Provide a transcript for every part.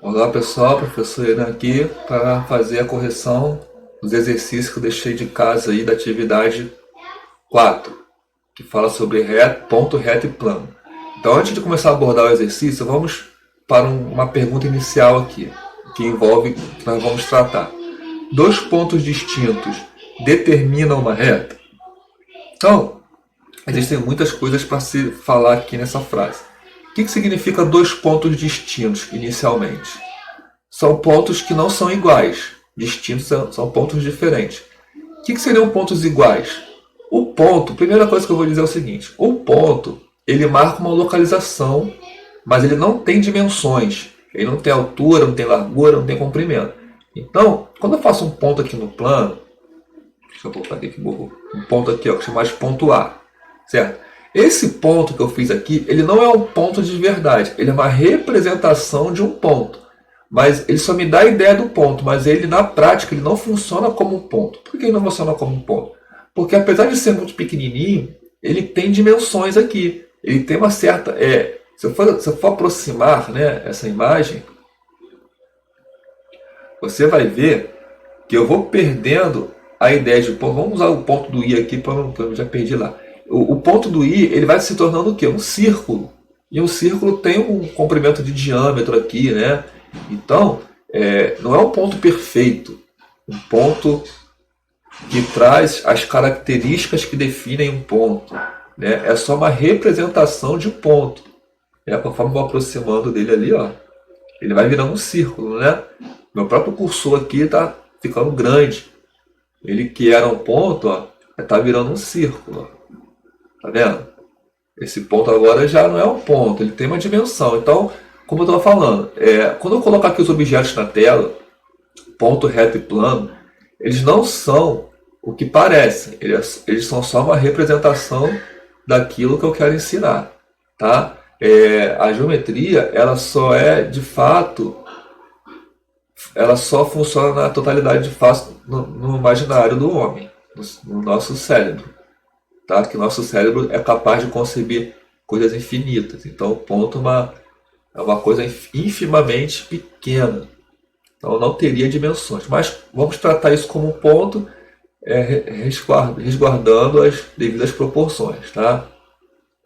Olá pessoal, professor Irã aqui para fazer a correção dos exercícios que eu deixei de casa aí da atividade 4, que fala sobre ponto, reto e plano. Então antes de começar a abordar o exercício, vamos para uma pergunta inicial aqui, que envolve, que nós vamos tratar. Dois pontos distintos determinam uma reta? Então, existem muitas coisas para se falar aqui nessa frase. O que significa dois pontos distintos inicialmente? São pontos que não são iguais. Distintos são pontos diferentes. O que seriam pontos iguais? O ponto, primeira coisa que eu vou dizer é o seguinte: o ponto, ele marca uma localização, mas ele não tem dimensões. Ele não tem altura, não tem largura, não tem comprimento. Então, quando eu faço um ponto aqui no plano, deixa eu voltar aqui que borrou. Um ponto aqui, ó, que chama de ponto A, certo? Esse ponto que eu fiz aqui, ele não é um ponto de verdade, ele é uma representação de um ponto. Mas ele só me dá a ideia do ponto, mas ele na prática ele não funciona como um ponto. Por que ele não funciona como um ponto? Porque apesar de ser muito pequenininho, ele tem dimensões aqui. Ele tem uma certa... se eu for aproximar, né, essa imagem, você vai ver que eu vou perdendo a ideia de ponto. Vamos usar o ponto do I aqui, porque eu já perdi lá. O ponto do I ele vai se tornando o quê? Um círculo. E um círculo tem um comprimento de diâmetro aqui, né? Então, não é um ponto perfeito. Um ponto que traz as características que definem um ponto. Né? É só uma representação de um ponto. Conforme eu vou aproximando dele ali, ó, ele vai virando um círculo. Né? Meu próprio cursor aqui está ficando grande. Ele que era um ponto, está virando um círculo. Ó. Tá vendo? Esse ponto agora já não é um ponto, ele tem uma dimensão. Então, como eu estava falando, quando eu colocar aqui os objetos na tela, ponto, reto e plano, eles não são o que parecem. Eles são só uma representação daquilo que eu quero ensinar. Tá? A geometria, ela só é, de fato, ela só funciona na totalidade de fato no imaginário do homem, no nosso cérebro. Tá? Que nosso cérebro é capaz de conceber coisas infinitas. Então, o ponto é uma coisa infimamente pequena. Então, não teria dimensões. Mas vamos tratar isso como um ponto, resguardando as devidas proporções. Tá?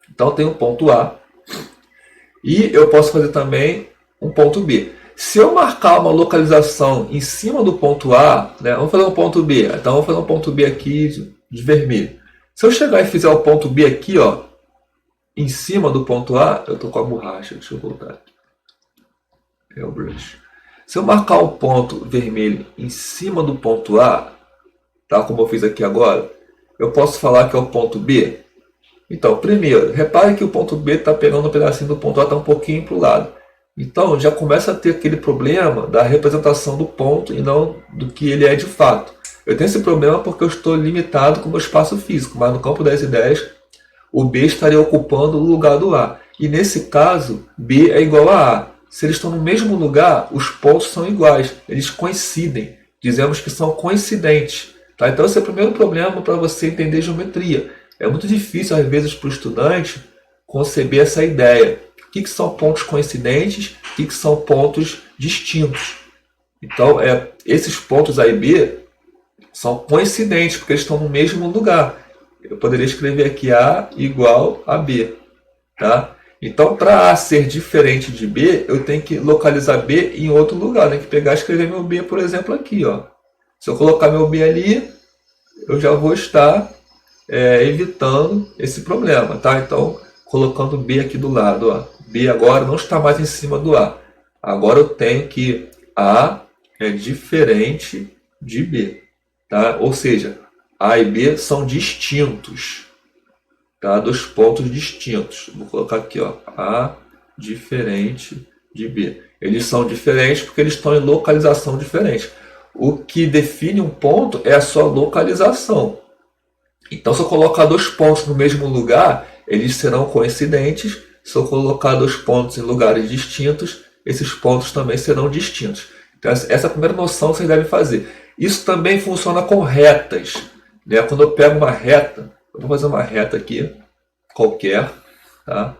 Então, tem um ponto A. E eu posso fazer também um ponto B. Se eu marcar uma localização em cima do ponto A, né, vamos fazer um ponto B. Então, vamos fazer um ponto B aqui de vermelho. Se eu chegar e fizer o ponto B aqui, ó, em cima do ponto A, eu estou com a borracha, deixa eu voltar aqui. É o brush. Se eu marcar um ponto vermelho em cima do ponto A, tá, como eu fiz aqui agora, eu posso falar que é o ponto B? Então, primeiro, repare que o ponto B está pegando um pedacinho do ponto A, está um pouquinho para o lado. Então, já começa a ter aquele problema da representação do ponto e não do que ele é de fato. Eu tenho esse problema porque eu estou limitado com o meu espaço físico, mas no campo das ideias, o B estaria ocupando o lugar do A. E nesse caso, B é igual a A. Se eles estão no mesmo lugar, os pontos são iguais, eles coincidem. Dizemos que são coincidentes. Tá? Então esse é o primeiro problema para você entender geometria. É muito difícil, às vezes, para o estudante conceber essa ideia. O que são pontos coincidentes? O que são pontos distintos? Então, esses pontos A e B são coincidentes, porque eles estão no mesmo lugar. Eu poderia escrever aqui A igual a B. Tá? Então, para A ser diferente de B, eu tenho que localizar B em outro lugar. Eu tenho que pegar e escrever meu B, por exemplo, aqui. Ó. Se eu colocar meu B ali, eu já vou estar evitando esse problema. Tá? Então, colocando B aqui do lado. Ó. B agora não está mais em cima do A. Agora eu tenho que A é diferente de B. Tá? Ou seja, A e B são distintos. Tá? Dois pontos distintos. Vou colocar aqui, ó, A diferente de B. Eles são diferentes porque eles estão em localização diferente. O que define um ponto é a sua localização. Então, se eu colocar dois pontos no mesmo lugar, eles serão coincidentes. Se eu colocar dois pontos em lugares distintos, esses pontos também serão distintos. Então, essa é a primeira noção que vocês devem fazer. Isso também funciona com retas. Né? Quando eu pego uma reta, eu vou fazer uma reta aqui, qualquer. Tá?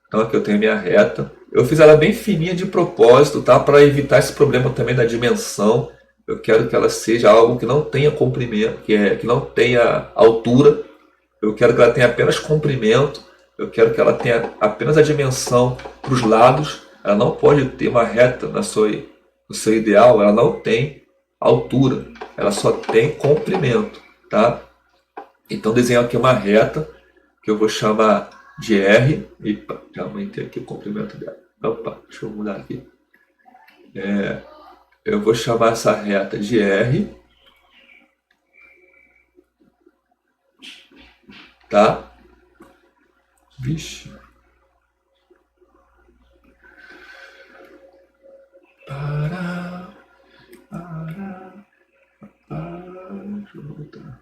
Então aqui eu tenho a minha reta. Eu fiz ela bem fininha de propósito, tá? Para evitar esse problema também da dimensão. Eu quero que ela seja algo que não tenha comprimento, que não tenha altura. Eu quero que ela tenha apenas comprimento. Eu quero que ela tenha apenas a dimensão para os lados. Ela não pode ter uma reta no seu ideal. Ela não tem altura. Ela só tem comprimento, tá? Então desenho aqui uma reta que eu vou chamar de R. Epa, já aumentei aqui o comprimento dela. Opa, deixa eu mudar aqui. Eu vou chamar essa reta de R. Tá? Vixe. Deixa eu voltar.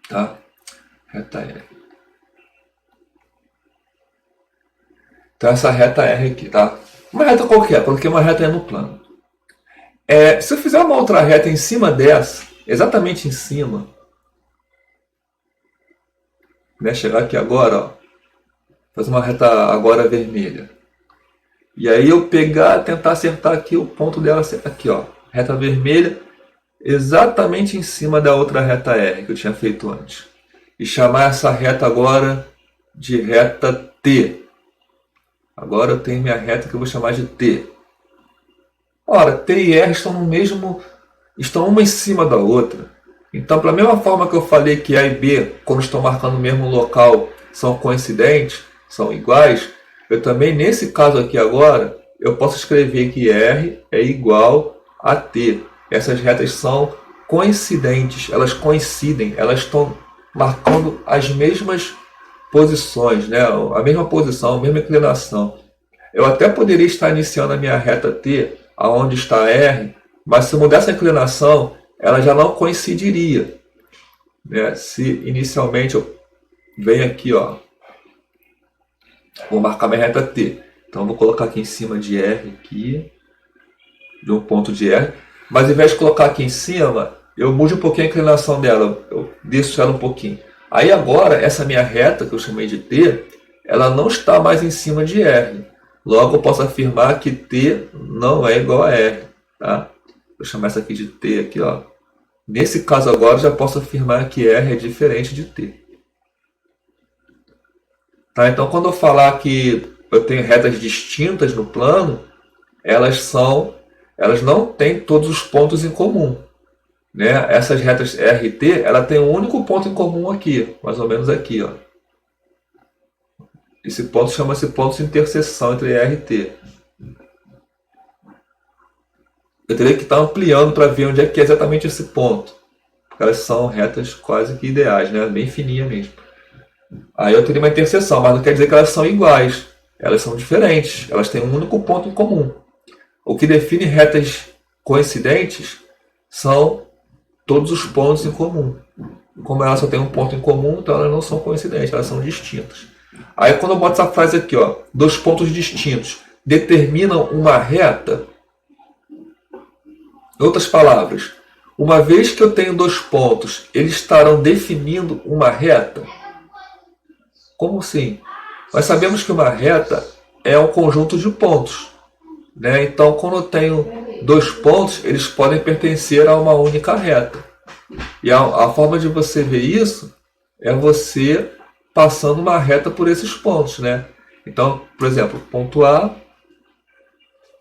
Tá? Reta R. Então essa reta R aqui, tá? Uma reta qualquer, coloquei uma reta no plano. Se eu fizer uma outra reta em cima dessa, exatamente em cima, né? Chegar aqui agora, ó, fazer uma reta agora vermelha. E aí eu pegar, tentar acertar aqui o ponto dela, aqui ó, reta vermelha, exatamente em cima da outra reta R que eu tinha feito antes. E chamar essa reta agora de reta T. Agora eu tenho minha reta que eu vou chamar de T. Ora, T e R estão uma em cima da outra. Então, pela mesma forma que eu falei que A e B, quando estão marcando o mesmo local, são coincidentes, são iguais, eu também, nesse caso aqui agora, eu posso escrever que R é igual a T. Essas retas são coincidentes, elas coincidem, elas estão marcando as mesmas posições, né? A mesma posição, a mesma inclinação. Eu até poderia estar iniciando a minha reta T, aonde está R, mas se eu mudar essa inclinação, ela já não coincidiria, né? Se inicialmente eu venho aqui, ó, vou marcar minha reta T. Então eu vou colocar aqui em cima de R, aqui, de um ponto de R, mas ao invés de colocar aqui em cima, eu mudo um pouquinho a inclinação dela, eu desço ela um pouquinho. Aí agora, essa minha reta, que eu chamei de T, ela não está mais em cima de R. Logo, eu posso afirmar que T não é igual a R. Tá? Vou chamar essa aqui de T. Aqui, ó. Nesse caso agora, eu já posso afirmar que R é diferente de T. Tá? Então, quando eu falar que eu tenho retas distintas no plano, elas não têm todos os pontos em comum. Né? Essas retas R e T, ela tem um único ponto em comum aqui, mais ou menos aqui, ó. Esse ponto chama-se ponto de interseção entre R e T. Eu teria que estar ampliando para ver onde é que é exatamente esse ponto, porque elas são retas quase que ideais, né? Bem fininha mesmo. Aí eu teria uma interseção, mas não quer dizer que elas são iguais, elas são diferentes, elas têm um único ponto em comum. O que define retas coincidentes são todos os pontos em comum. Como elas só têm um ponto em comum, então elas não são coincidentes, elas são distintas. Aí quando eu boto essa frase aqui, ó, dois pontos distintos determinam uma reta. Em outras palavras, uma vez que eu tenho dois pontos, eles estarão definindo uma reta? Como assim? Nós sabemos que uma reta é um conjunto de pontos, né? Então, quando eu tenho dois pontos, eles podem pertencer a uma única reta. E a forma de você ver isso é você passando uma reta por esses pontos, né? Então, por exemplo, o ponto A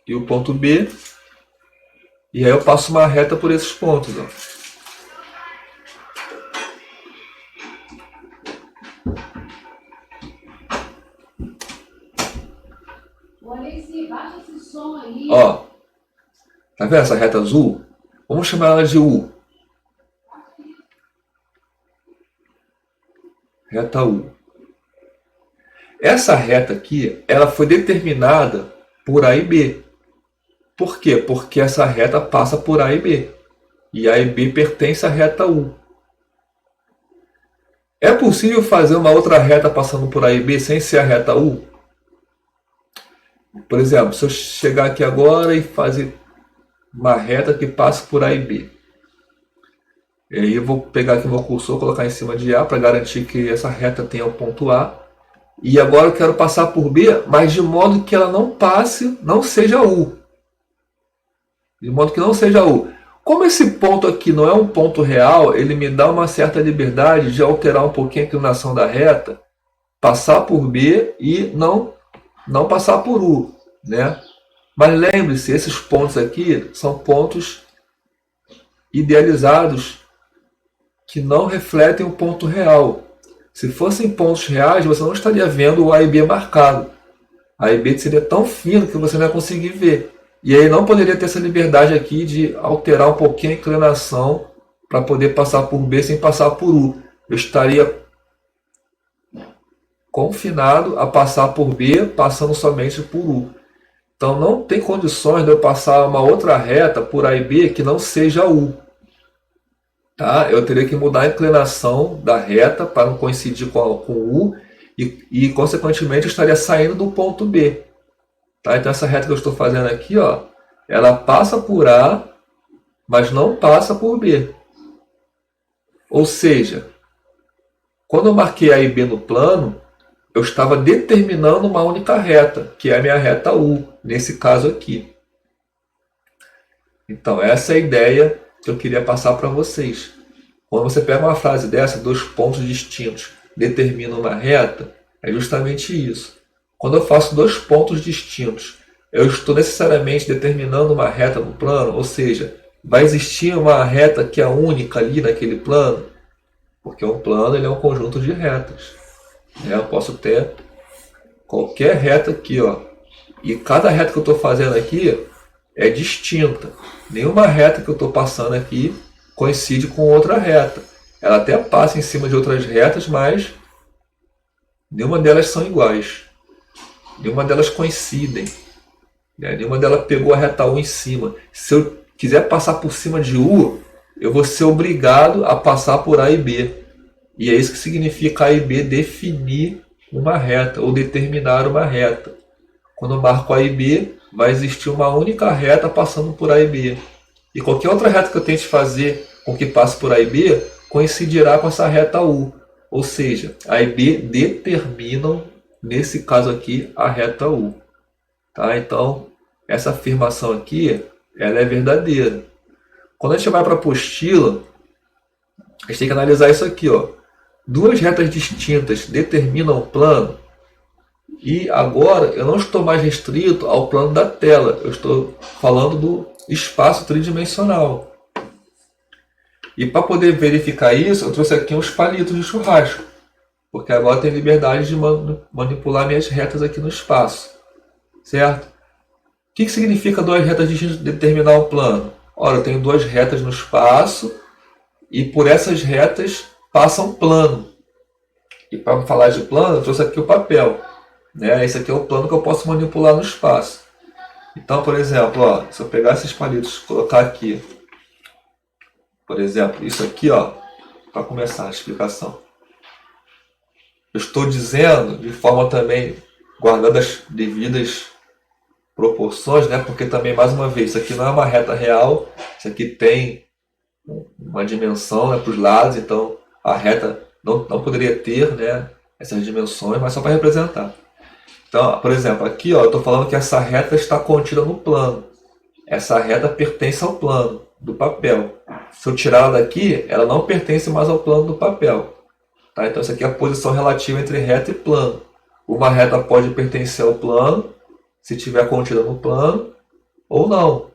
e o ponto B, e aí eu passo uma reta por esses pontos, ó. Ó, tá vendo essa reta azul? Vamos chamar ela de U. Reta U. Essa reta aqui, ela foi determinada por A e B. Por quê? Porque essa reta passa por A e B. E A e B pertence à reta U. É possível fazer uma outra reta passando por A e B sem ser a reta U? Por exemplo, se eu chegar aqui agora e fazer uma reta que passe por A e B. E aí eu vou pegar aqui meu cursor, colocar em cima de A para garantir que essa reta tenha o ponto A. E agora eu quero passar por B, mas de modo que ela não passe, não seja U. De modo que não seja U. Como esse ponto aqui não é um ponto real, ele me dá uma certa liberdade de alterar um pouquinho a inclinação da reta, passar por B e não passar por U, né? Mas lembre-se, esses pontos aqui são pontos idealizados que não refletem o ponto real. Se fossem pontos reais, você não estaria vendo o A e B marcado. A e B seria tão fino que você não ia conseguir ver. E aí não poderia ter essa liberdade aqui de alterar um pouquinho a inclinação para poder passar por B sem passar por U. Eu estaria confinado a passar por B, passando somente por U. Então não tem condições de eu passar uma outra reta por A e B que não seja U. Tá? Eu teria que mudar a inclinação da reta para não coincidir com U e consequentemente eu estaria saindo do ponto B. Tá? Então essa reta que eu estou fazendo aqui, ó, ela passa por A, mas não passa por B. Ou seja, quando eu marquei A e B no plano, eu estava determinando uma única reta, que é a minha reta U, nesse caso aqui. Então essa é a ideia que eu queria passar para vocês. Quando você pega uma frase dessa, dois pontos distintos determinam uma reta, é justamente isso. Quando eu faço dois pontos distintos, eu estou necessariamente determinando uma reta no plano, ou seja, vai existir uma reta que é única ali naquele plano, porque um plano ele é um conjunto de retas. Eu posso ter qualquer reta aqui, ó, e cada reta que eu estou fazendo aqui é distinta. Nenhuma reta que eu estou passando aqui coincide com outra reta. Ela até passa em cima de outras retas, mas nenhuma delas são iguais. Nenhuma delas coincidem. Nenhuma delas pegou a reta U em cima. Se eu quiser passar por cima de U, eu vou ser obrigado a passar por A e B. E é isso que significa A e B definir uma reta ou determinar uma reta. Quando eu marco A e B, vai existir uma única reta passando por A e B. E qualquer outra reta que eu tente fazer com que passe por A e B coincidirá com essa reta U. Ou seja, A e B determinam, nesse caso aqui, a reta U. Tá? Então, essa afirmação aqui, ela é verdadeira. Quando a gente vai para a apostila, a gente tem que analisar isso aqui, ó. Duas retas distintas determinam o plano. E agora eu não estou mais restrito ao plano da tela. Eu estou falando do espaço tridimensional. E para poder verificar isso, eu trouxe aqui uns palitos de churrasco. Porque agora eu tenho liberdade de manipular minhas retas aqui no espaço. Certo? O que significa duas retas distintas determinar o plano? Ora, eu tenho duas retas no espaço e por essas retas passa um plano. E para falar de plano, eu trouxe aqui o papel. Né? Esse aqui é o plano que eu posso manipular no espaço. Então, por exemplo, ó, se eu pegar esses palitos e colocar aqui, por exemplo, isso aqui, ó, para começar a explicação. Eu estou dizendo, de forma também guardando as devidas proporções, né? Porque também, mais uma vez, isso aqui não é uma reta real, isso aqui tem uma dimensão, né, para os lados, então a reta não poderia ter, né, essas dimensões, mas só para representar. Então, por exemplo, aqui ó, eu estou falando que essa reta está contida no plano. Essa reta pertence ao plano do papel. Se eu tirar ela daqui, ela não pertence mais ao plano do papel. Tá? Então, isso aqui é a posição relativa entre reta e plano. Uma reta pode pertencer ao plano, se estiver contida no plano, ou não,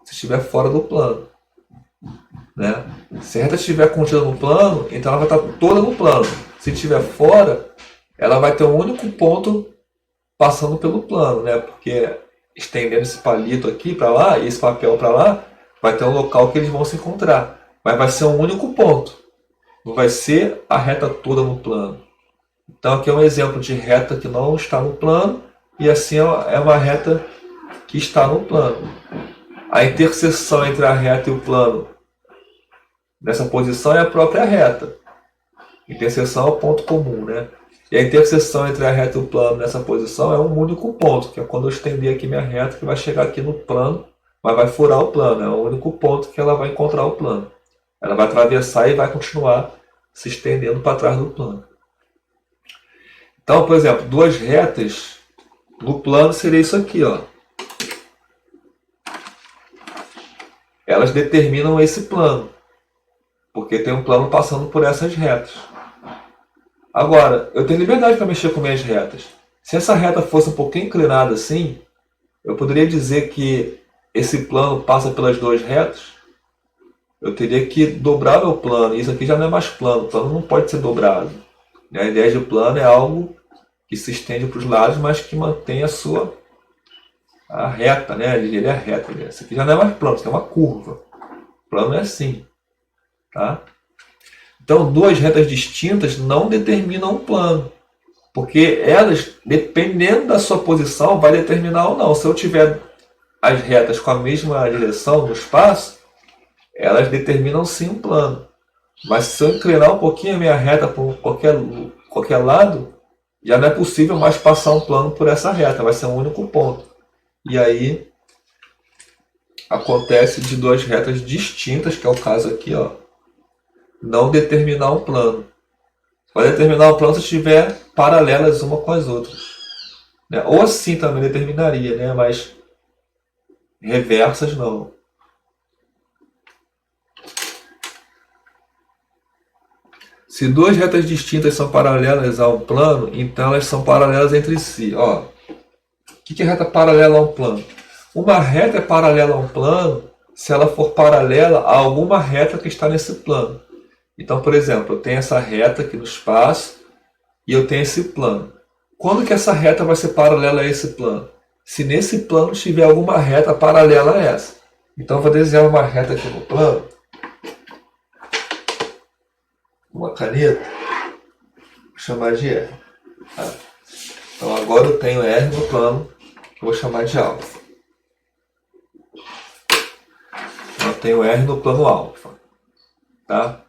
se estiver fora do plano. Né? Se a reta estiver contida no plano, então ela vai estar toda no plano. Se estiver fora, ela vai ter um único ponto passando pelo plano, né? Porque estendendo esse palito aqui para lá e esse papel para lá, vai ter um local que eles vão se encontrar. Mas vai ser um único ponto. Não vai ser a reta toda no plano. Então aqui é um exemplo de reta que não está no plano e assim é uma reta que está no plano. A interseção entre a reta e o plano nessa posição é a própria reta. Interseção é o ponto comum, né? E a interseção entre a reta e o plano nessa posição é um único ponto, que é quando eu estender aqui minha reta, que vai chegar aqui no plano mas vai furar o plano. É o único ponto que ela vai encontrar o plano. Ela vai atravessar e vai continuar se estendendo para trás do plano. Então, por exemplo, duas retas no plano seria isso aqui, ó. Elas determinam esse plano, porque tem um plano passando por essas retas. Agora, eu tenho liberdade para mexer com minhas retas. Se essa reta fosse um pouquinho inclinada assim, eu poderia dizer que esse plano passa pelas duas retas. Eu teria que dobrar meu plano. Isso aqui já não é mais plano. O plano não pode ser dobrado. A ideia de plano é algo que se estende para os lados, mas que mantém a reta, né? Ele é reta. Isso aqui já não é mais plano, isso aqui é uma curva. O plano é assim. Tá? Então, duas retas distintas não determinam um plano. Porque elas, dependendo da sua posição, vai determinar ou não. Se eu tiver as retas com a mesma direção no espaço, elas determinam sim um plano. Mas se eu inclinar um pouquinho a minha reta por qualquer lado, já não é possível mais passar um plano por essa reta, vai ser um único ponto. E aí acontece de duas retas distintas, que é o caso aqui, ó, não determinar um plano. Vai determinar um plano se estiver paralelas uma com as outras. Né? Ou assim também determinaria, né? Mas reversas não. Se duas retas distintas são paralelas a um plano, então elas são paralelas entre si. Ó, o que é reta paralela a um plano? Uma reta é paralela a um plano se ela for paralela a alguma reta que está nesse plano. Então, por exemplo, eu tenho essa reta aqui no espaço e eu tenho esse plano. Quando que essa reta vai ser paralela a esse plano? Se nesse plano tiver alguma reta paralela a essa. Então, eu vou desenhar uma reta aqui no plano. Uma caneta. Vou chamar de R. Tá? Então, agora eu tenho R no plano, que eu vou chamar de alfa. Eu tenho R no plano alfa. Tá?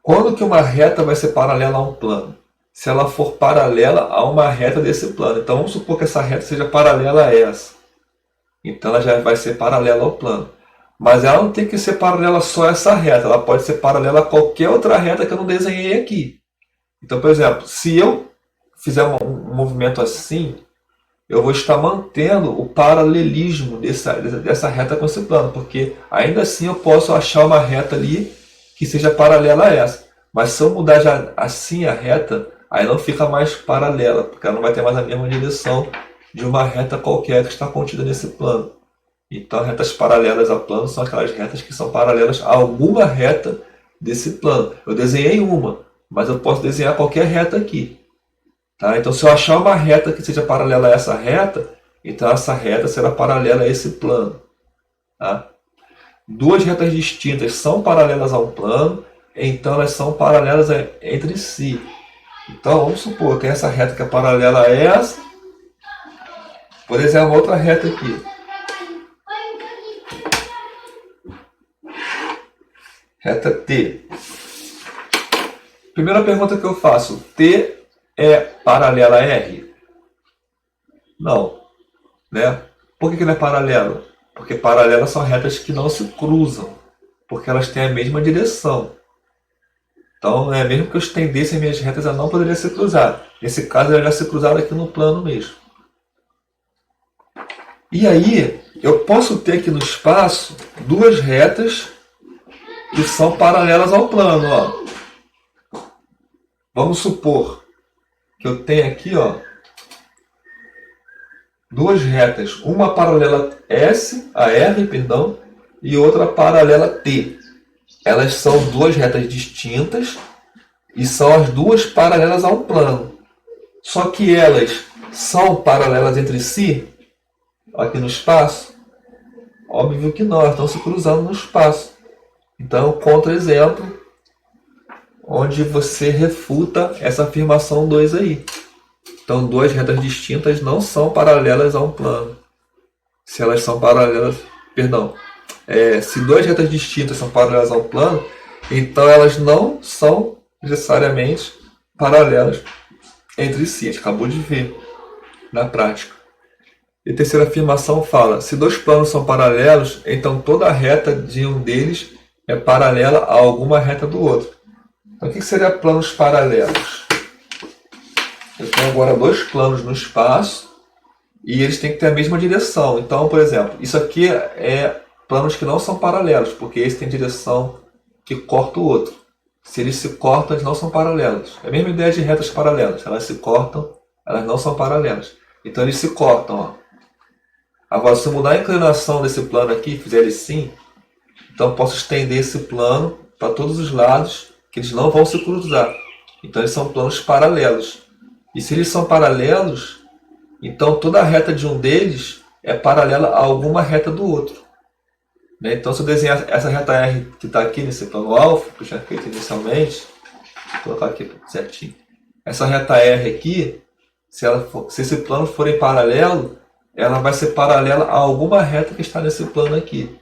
Quando que uma reta vai ser paralela a um plano? Se ela for paralela a uma reta desse plano. Então vamos supor que essa reta seja paralela a essa. Então ela já vai ser paralela ao plano. Mas ela não tem que ser paralela só a essa reta. Ela pode ser paralela a qualquer outra reta que eu não desenhei aqui. Então, por exemplo, se eu fizer um movimento assim, eu vou estar mantendo o paralelismo dessa reta com esse plano. Porque ainda assim eu posso achar uma reta ali que seja paralela a essa. Mas se eu mudar já assim a reta, aí não fica mais paralela, porque ela não vai ter mais a mesma direção de uma reta qualquer que está contida nesse plano. Então, retas paralelas ao plano são aquelas retas que são paralelas a alguma reta desse plano. Eu desenhei uma, mas eu posso desenhar qualquer reta aqui. Tá? Então, se eu achar uma reta que seja paralela a essa reta, então essa reta será paralela a esse plano. Tá? Duas retas distintas são paralelas a um plano, então elas são paralelas entre si. Então vamos supor que essa reta que é paralela a essa, por exemplo, outra reta aqui. Reta T. Primeira pergunta que eu faço, T é paralela a R? Não. Né? Por que não é paralela? Porque paralelas são retas que não se cruzam, porque elas têm a mesma direção. Então, mesmo que eu estendesse as minhas retas, ela não poderia se cruzar. Nesse caso, ela já se cruzada aqui no plano mesmo. E aí, eu posso ter aqui no espaço duas retas que são paralelas ao plano. Ó. Vamos supor que eu tenho aqui, ó, duas retas, uma paralela a R, perdão, e outra paralela a T. Elas são duas retas distintas e são as duas paralelas a um plano. Só que elas são paralelas entre si, aqui no espaço? Óbvio que não, elas estão se cruzando no espaço. Então, contra-exemplo, onde você refuta essa afirmação 2 aí. Então, duas retas distintas não são paralelas a um plano. Se elas são paralelas, perdão, se duas retas distintas são paralelas a um plano, então elas não são necessariamente paralelas entre si. A gente acabou de ver na prática. E a terceira afirmação fala: se dois planos são paralelos, então toda reta de um deles é paralela a alguma reta do outro. Então, o que seria planos paralelos? Eu tenho agora dois planos no espaço e eles têm que ter a mesma direção. Então, por exemplo, isso aqui é planos que não são paralelos, porque esse tem direção que corta o outro. Se eles se cortam, eles não são paralelos. É a mesma ideia de retas paralelas. Elas se cortam, elas não são paralelas. Então, eles se cortam. Ó. Agora, se eu mudar a inclinação desse plano aqui, fizer ele assim, então eu posso estender esse plano para todos os lados, que eles não vão se cruzar. Então, eles são planos paralelos. E se eles são paralelos, então toda a reta de um deles é paralela a alguma reta do outro. Né? Então, se eu desenhar essa reta R que está aqui nesse plano alfa, que eu tinha feito inicialmente, vou colocar aqui certinho. Essa reta R aqui, se esse plano for em paralelo, ela vai ser paralela a alguma reta que está nesse plano aqui.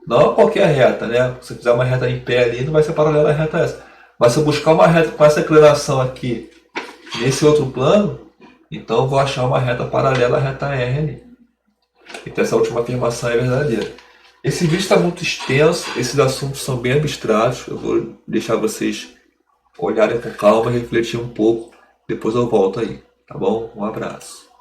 Não a qualquer reta, né? Se eu fizer uma reta em pé ali, não vai ser paralela a reta essa. Mas se eu buscar uma reta com essa inclinação aqui, nesse outro plano, então eu vou achar uma reta paralela à reta R ali. Então essa última afirmação é verdadeira. Esse vídeo está muito extenso, esses assuntos são bem abstratos, eu vou deixar vocês olharem com calma e refletir um pouco, depois eu volto aí, tá bom? Um abraço.